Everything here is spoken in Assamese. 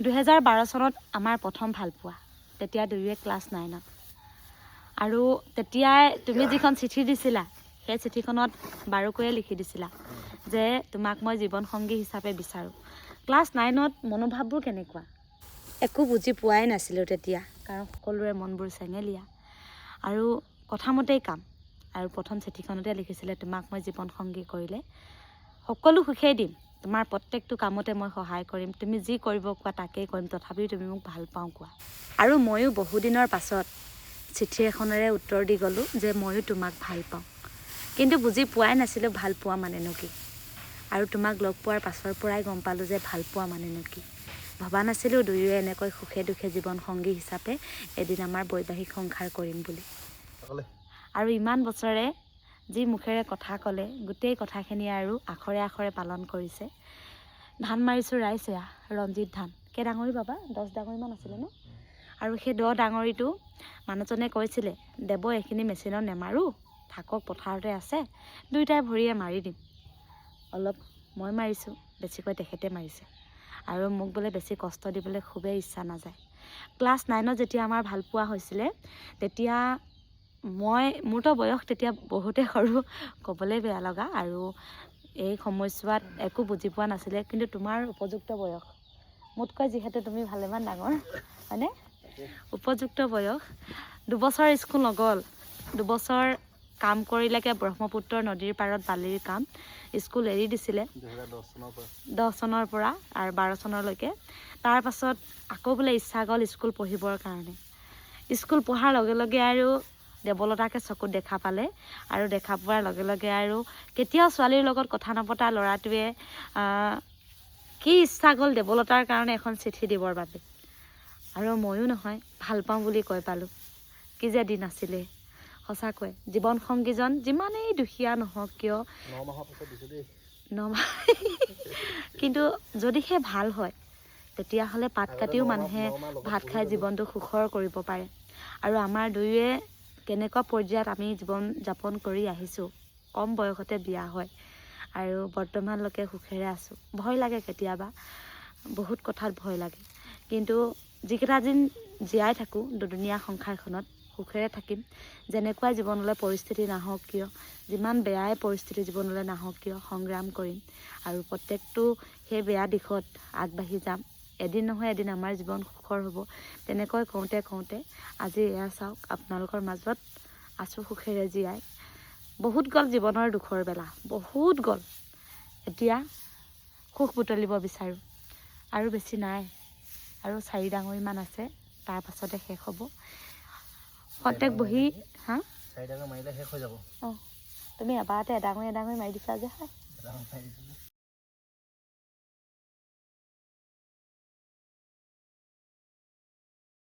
2012 চনত আমাৰ প্ৰথম ভাল পোৱা তেতিয়া দুয়োৱে ক্লাছ 9ত আৰু তেতিয়াই তুমি যিখন চিঠি দিছিলা সেই চিঠিখনত বাৰুকৈয়ে লিখি দিছিলা যে তোমাক মই জীৱন সংগী হিচাপে বিচাৰোঁ ক্লাছ 9ত মনোভাৱবোৰ কেনেকুৱা একো বুজি পোৱাই নাছিলোঁ তেতিয়া কাৰণ সকলোৰে মনবোৰ চেঙেলীয়া আৰু কথামতেই কাম আৰু প্ৰথম চিঠিখনতে লিখিছিলে তোমাক মই জীৱন সংগী কৰিলে সকলো সুখেই দিম তোমাৰ প্ৰত্যেকটো কামতে মই সহায় কৰিম তুমি যি কৰিব কোৱা তাকেই কৰিম তথাপিও তুমি মোক ভাল পাওঁ কোৱা আৰু ময়ো বহুদিনৰ পাছত চিঠি এখনেৰে উত্তৰ দি গ'লোঁ যে ময়ো তোমাক ভাল পাওঁ কিন্তু বুজি পোৱাই নাছিলোঁ ভাল পোৱা মানেনো কি আৰু তোমাক লগ পোৱাৰ পাছৰ পৰাই গম পালোঁ যে ভাল পোৱা মানেনো কি ভবা নাছিলোঁ দুয়োৱে এনেকৈ সুখে দুখে জীৱন সংগী হিচাপে এদিন আমাৰ বৈবাহিক সংসাৰ কৰিম বুলি আৰু ইমান বছৰে যি মুখেৰে কথা ক'লে গোটেই কথাখিনি আৰু আখৰে আখৰে পালন কৰিছে ধান মাৰিছোঁ ৰাইজ এয়া ৰঞ্জিত ধান কেই ডাঙৰি বাবা 10 ডাঙৰিমান আছিলে ন আৰু সেই 10 ডাঙৰিটো মানুহজনে কৈছিলে দেৱ এইখিনি মেচিনত নেমাৰোঁ থাকক পথাৰতে আছে দুইটাই ভৰিয়ে মাৰি দিম অলপ মই মাৰিছোঁ বেছিকৈ তেখেতে মাৰিছে আৰু মোক বোলে বেছি কষ্ট দিবলৈ খুবেই ইচ্ছা নাযায় ক্লাছ 9ত যেতিয়া আমাৰ ভাল পোৱা হৈছিলে তেতিয়া মোৰতো বয়স তেতিয়া বহুতে সৰু ক'বলৈ বেয়া লগা আৰু এই সময়ছোৱাত একো বুজি পোৱা নাছিলে কিন্তু তোমাৰ উপযুক্ত বয়স মোতকৈ যিহেতু তুমি ভালেমান ডাঙৰ হয়নে উপযুক্ত বয়স দুবছৰ স্কুল নগ'ল দুবছৰ কাম কৰিলেকে ব্ৰহ্মপুত্ৰ নদীৰ পাৰত বালিৰ কাম স্কুল এৰি দিছিলে 2010 চনৰ পৰা আৰু 12 চনলৈকে তাৰ পাছত আকৌ বোলে ইচ্ছা গ'ল স্কুল পঢ়িবৰ কাৰণে স্কুল পঢ়াৰ লগে লগে আৰু দেৱলতাকে চকুত দেখা পালে আৰু দেখা পোৱাৰ লগে লগে আৰু কেতিয়াও ছোৱালীৰ লগত কথা নপতা ল'ৰাটোৱে কি ইচ্ছা গ'ল দেৱলতাৰ কাৰণে এখন চিঠি দিবৰ বাবে আৰু ময়ো নহয় ভাল পাওঁ বুলি কৈ পালোঁ কি যে দিন আছিলে সঁচাকৈ জীৱন সংগীজন যিমানেই দুখীয়া নহওক কিয় 9 মাহৰ পিছত দিছো দেই কিন্তু যদিহে ভাল হয় তেতিয়াহ'লে পাত কাটিও মানুহে ভাত খাই জীৱনটো সুখৰ কৰিব পাৰে আৰু আমাৰ দুয়োৱে কেনেকুৱা পৰ্যায়ত আমি জীৱন যাপন কৰি আহিছোঁ কম বয়সতে বিয়া হয় আৰু বৰ্তমানলৈকে সুখেৰে আছোঁ ভয় লাগে কেতিয়াবা বহুত কথাত ভয় লাগে কিন্তু যিকেইটা দিন জীয়াই থাকোঁ দুদুনীয়া সংসাৰখনত সুখেৰে থাকিম যেনেকুৱাই জীৱনলৈ পৰিস্থিতি নাহক কিয় যিমান বেয়াই পৰিস্থিতি জীৱনলৈ নাহক কিয় সংগ্ৰাম কৰিম আৰু প্ৰত্যেকটো সেই বেয়া দিশত আগবাঢ়ি যাম এদিন নহয় এদিন আমাৰ জীৱন সুখৰ হ'ব তেনেকৈ কওঁতে কওঁতে আজি এয়া চাওক আপোনালোকৰ মাজত আছোঁ সুখেৰে জীয়াই বহুত গ'ল জীৱনৰ দুখৰ বেলা বহুত গ'ল এতিয়া সুখ বুটলিব বিচাৰোঁ আৰু বেছি নাই আৰু 4 ডাঙৰিমান আছে তাৰ পাছতে শেষ হ'ব খন্তেক বহি হা 4 ডাঙৰ মাৰিলে শেষ হৈ যাব তুমি এবাৰতে এডাঙৰি মাৰি দিছা যে হয়